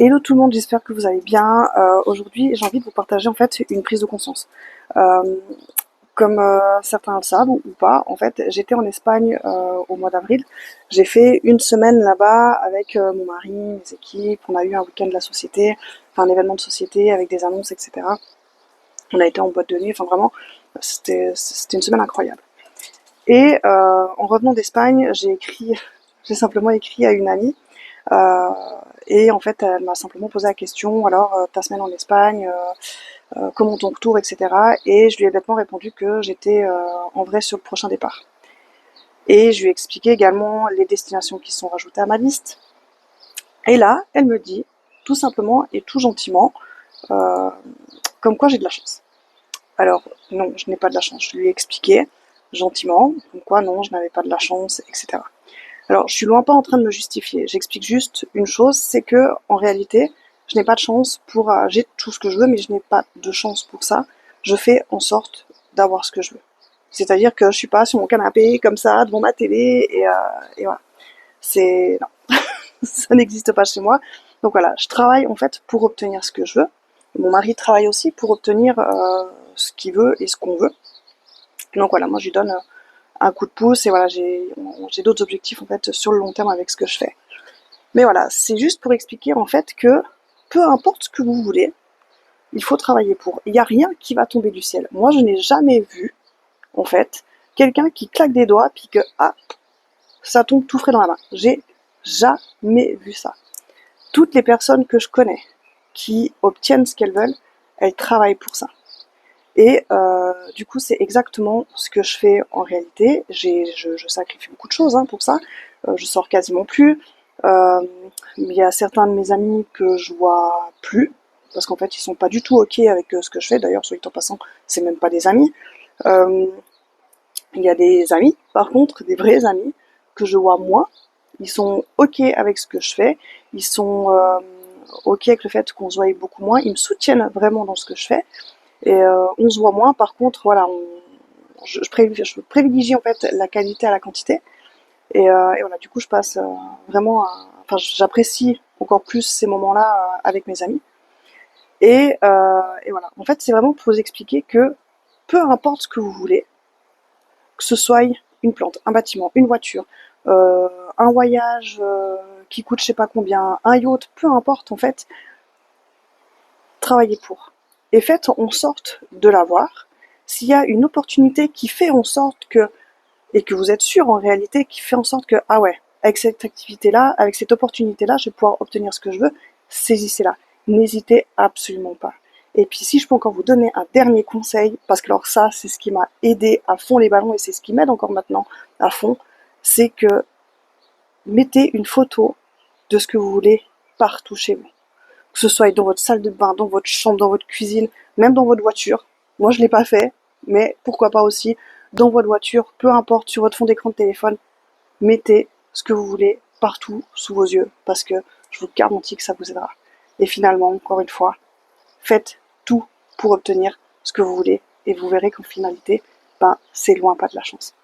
Hello tout le monde, j'espère que vous allez bien. Aujourd'hui, j'ai envie de vous partager en fait une prise de conscience. Euh, Comme certains le savent ou pas, en fait, j'étais en Espagne au mois d'avril. J'ai fait une semaine là-bas avec mon mari, mes équipes. On a eu un week-end de la société, enfin un événement de société avec des annonces, etc. On a été en boîte de nuit. Enfin vraiment, c'était une semaine incroyable. Et en revenant d'Espagne, j'ai simplement écrit à une amie. Euh, et en fait, elle m'a simplement posé la question, alors ta semaine en Espagne, comment ton retour, etc. Et je lui ai bêtement répondu que j'étais en vrai sur le prochain départ. Et je lui ai expliqué également les destinations qui sont rajoutées à ma liste. Et là, elle me dit, tout simplement et tout gentiment, euh, comme quoi j'ai de la chance. Alors, non, je n'ai pas de la chance. Je lui ai expliqué gentiment, comme quoi non, je n'avais pas de la chance, etc. Alors, je suis loin pas en train de me justifier. J'explique juste une chose, c'est que en réalité, je n'ai pas de chance pour. J'ai tout ce que je veux, mais je n'ai pas de chance pour ça. Je fais en sorte d'avoir ce que je veux. C'est-à-dire que je suis pas sur mon canapé comme ça devant ma télé et voilà. C'est non, ça n'existe pas chez moi. Donc voilà, je travaille en fait pour obtenir ce que je veux. Mon mari travaille aussi pour obtenir ce qu'il veut et ce qu'on veut. Donc voilà, moi je lui donne un coup de pouce et voilà, j'ai d'autres objectifs en fait sur le long terme avec ce que je fais. Mais voilà, c'est juste pour expliquer en fait que peu importe ce que vous voulez, il faut travailler pour. Il n'y a rien qui va tomber du ciel. Moi, je n'ai jamais vu, en fait, quelqu'un qui claque des doigts puis que ça tombe tout frais dans la main. J'ai jamais vu ça. Toutes les personnes que je connais qui obtiennent ce qu'elles veulent, elles travaillent pour ça. Et du coup, c'est exactement ce que je fais en réalité. Je sacrifie beaucoup de choses pour ça. Je sors quasiment plus. Euh, il y a certains de mes amis que je vois plus parce qu'en fait, ils sont pas du tout ok avec ce que je fais. D'ailleurs, soit dit en passant, c'est même pas des amis. Euh, il y a des amis, par contre, des vrais amis que je vois moins. Ils sont ok avec ce que je fais. Ils sont ok avec le fait qu'on se voie beaucoup moins. Ils me soutiennent vraiment dans ce que je fais. Et on se voit moins. Par contre, voilà, je privilégie en fait la qualité à la quantité. Et voilà, du coup, je passe vraiment, enfin, j'apprécie encore plus ces moments-là avec mes amis. Et voilà, en fait, c'est vraiment pour vous expliquer que peu importe ce que vous voulez, que ce soit une plante, un bâtiment, une voiture, un voyage qui coûte je sais pas combien, un yacht, peu importe, en fait, travaillez pour. Et faites en sorte de l'avoir. S'il y a une opportunité qui fait en sorte que, et que vous êtes sûr en réalité, qui fait en sorte que, ah ouais, avec cette activité-là, avec cette opportunité-là, je vais pouvoir obtenir ce que je veux, saisissez-la. N'hésitez absolument pas. Et puis si je peux encore vous donner un dernier conseil, parce que alors ça, c'est ce qui m'a aidé à fond les ballons et c'est ce qui m'aide encore maintenant à fond, c'est que mettez une photo de ce que vous voulez partout chez vous. Que ce soit dans votre salle de bain, dans votre chambre, dans votre cuisine, même dans votre voiture. Moi, je l'ai pas fait, mais pourquoi pas aussi dans votre voiture, peu importe, sur votre fond d'écran de téléphone, mettez ce que vous voulez partout sous vos yeux, parce que je vous garantis que ça vous aidera. Et finalement, encore une fois, faites tout pour obtenir ce que vous voulez, et vous verrez qu'en finalité, ben, c'est loin pas de la chance.